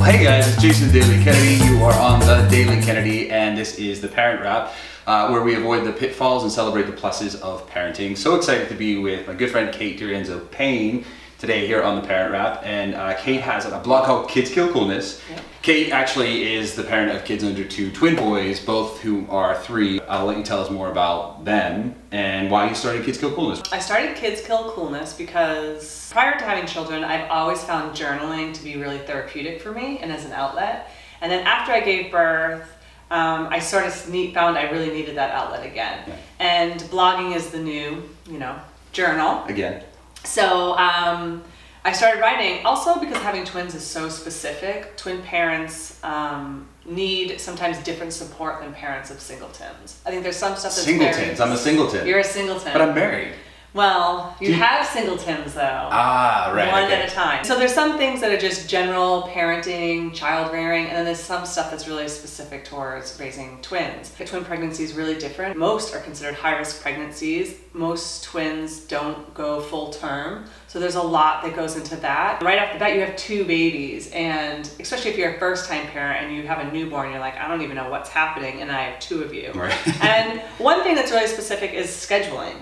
Hey guys, it's Jason Daly Kennedy. You are on the Daily Kennedy, and this is the Parent Wrap, where we avoid the pitfalls and celebrate the pluses of parenting. So excited to be with my good friend Kate Dirienzo-Payne today here on the Parent Wrap, and Kate has a blog called Kill Coolness. Yep. Kate actually is the parent of kids under 2, twin boys, both who are 3. I'll let you tell us more about them and why you started Kids Kill Coolness. I started Kids Kill Coolness because prior to having children, I've always found journaling to be really therapeutic for me and as an outlet. And then after I gave birth, I sort of found I really needed that outlet again. Yeah. And blogging is the new, journal. Again. So I started writing also because having twins is so specific. Twin parents need sometimes different support than parents of singletons. I think there's some stuff that's Singletons. I'm a singleton. You're a singleton. But I'm married. Well, you have singletons though. Ah, right. One at a time. So there's some things that are just general parenting, child rearing, and then there's some stuff that's really specific towards raising twins. A twin pregnancy is really different. Most are considered high-risk pregnancies. Most twins don't go full term. So there's a lot that goes into that. Right off the bat, you have 2 babies, and especially if you're a first-time parent and you have a newborn, you're like, I don't even know what's happening, and I have 2 of you. Right. And one thing that's really specific is scheduling.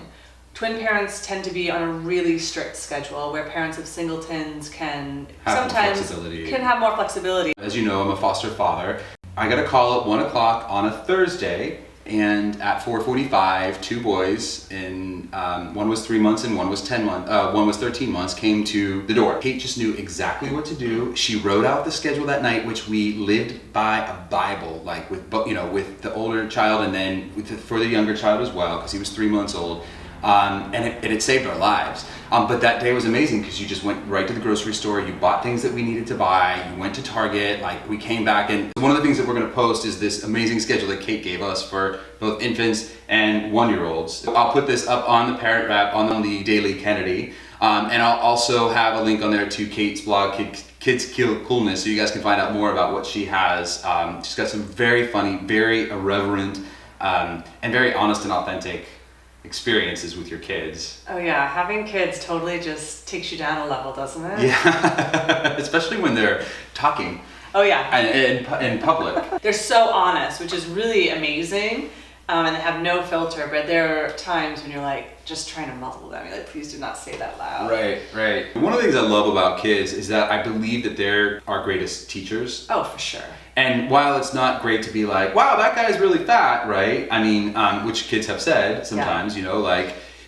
Twin parents tend to be on a really strict schedule, where parents of singletons can sometimes have more flexibility. As you know, I'm a foster father. I got a call at 1 o'clock on a Thursday, and at 4:45, 2 boys, and one was 3 months and one was 13 months, came to the door. Kate just knew exactly what to do. She wrote out the schedule that night, which we lived by a Bible, like with the older child and then for the younger child as well, because he was 3 months old. And it saved our lives. But that day was amazing because you just went right to the grocery store, you bought things that we needed to buy, you went to Target, we came back, and one of the things that we're going to post is this amazing schedule that Kate gave us for both infants and 1-year-olds. I'll put this up on the Parent Wrap on the Daily Kennedy, and I'll also have a link on there to Kate's blog, Kids Kill Coolness, so you guys can find out more about what she has. She's got some very funny, very irreverent, and very honest and authentic experiences with your kids. Oh yeah, having kids totally just takes you down a level, doesn't it? Yeah, especially when they're talking. Oh yeah. In public. They're so honest, which is really amazing, and they have no filter, but there are times when you're like just trying to muzzle them. You're like, please do not say that loud. Right. One of the things I love about kids is that I believe that they're our greatest teachers. Oh, for sure. And while it's not great to be like, wow, that guy's really fat, right? I mean, which kids have said sometimes,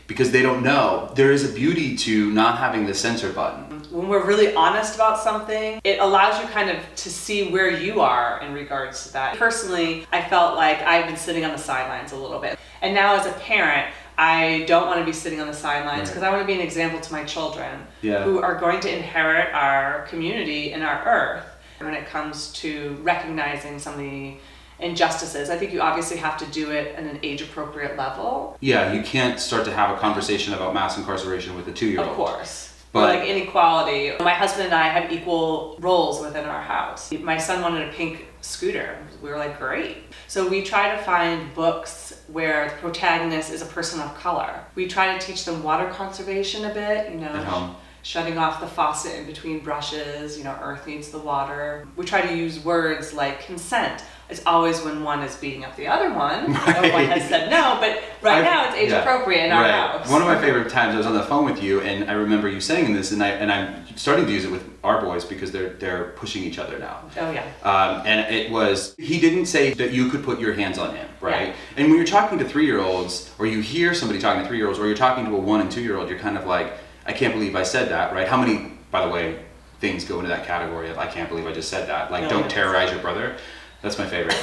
because they don't know. There is a beauty to not having the censor button. When we're really honest about something, it allows you kind of to see where you are in regards to that. Personally, I felt like I've been sitting on the sidelines a little bit. And now as a parent, I don't want to be sitting on the sidelines because I want to be an example to my children who are going to inherit our community and our earth. When it comes to recognizing some of the injustices, I think you obviously have to do it at an age-appropriate level. Yeah, you can't start to have a conversation about mass incarceration with a 2-year-old. Of course. But like inequality. My husband and I have equal roles within our house. My son wanted a pink scooter. We were like, great. So we try to find books where the protagonist is a person of color. We try to teach them water conservation a bit, At home. Shutting off the faucet in between brushes, earth needs the water. We try to use words like consent. It's always when one is beating up the other one, or one has said no, but now it's age appropriate in our house. One of my favorite times, I was on the phone with you, and I remember you saying this, and I'm starting to use it with our boys because they're pushing each other now. Oh yeah. And it was, he didn't say that you could put your hands on him, right? Yeah. And when you're talking to 3-year-olds, or you hear somebody talking to 3-year-olds, or you're talking to a 1 and 2-year-old, you're kind of like, I can't believe I said that, right? How many, by the way, things go into that category of I can't believe I just said that? Like, don't terrorize your brother. That's my favorite.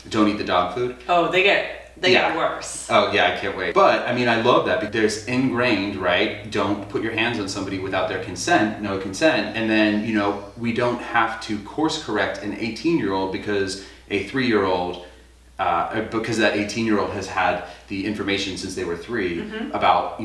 Don't eat the dog food. Oh, they get worse. Oh yeah, I can't wait. But I mean, I love that because there's ingrained, right? Don't put your hands on somebody without their consent, no consent. And then, we don't have to course correct an 18-year-old because a 3-year-old, because that 18-year-old has had the information since they were 3 about,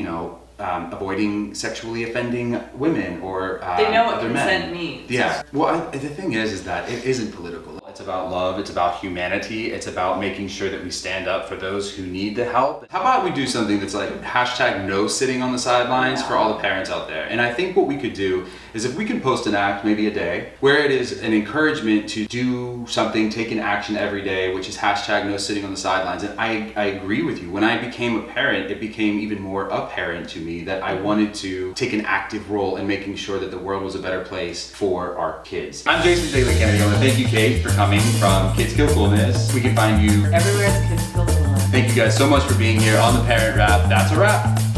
avoiding sexually offending women or they know what other consent men. means. Yeah. Well, the thing is that it isn't political. It's about love, it's about humanity, it's about making sure that we stand up for those who need the help. How about we do something that's like hashtag no sitting on the sidelines for all the parents out there? And I think what we could do is if we can post an act maybe a day where it is an encouragement to do something, take an action every day, which is hashtag no sitting on the sidelines. And I agree with you. When I became a parent, it became even more apparent to me that I wanted to take an active role in making sure that the world was a better place for our kids. I'm Jason Daly Kennedy. I want to thank you, Kate, for coming from Kids Kill Coolness. We can find you everywhere as Kids Kill Coolness. Thank you guys so much for being here on The Parent Wrap. That's a wrap.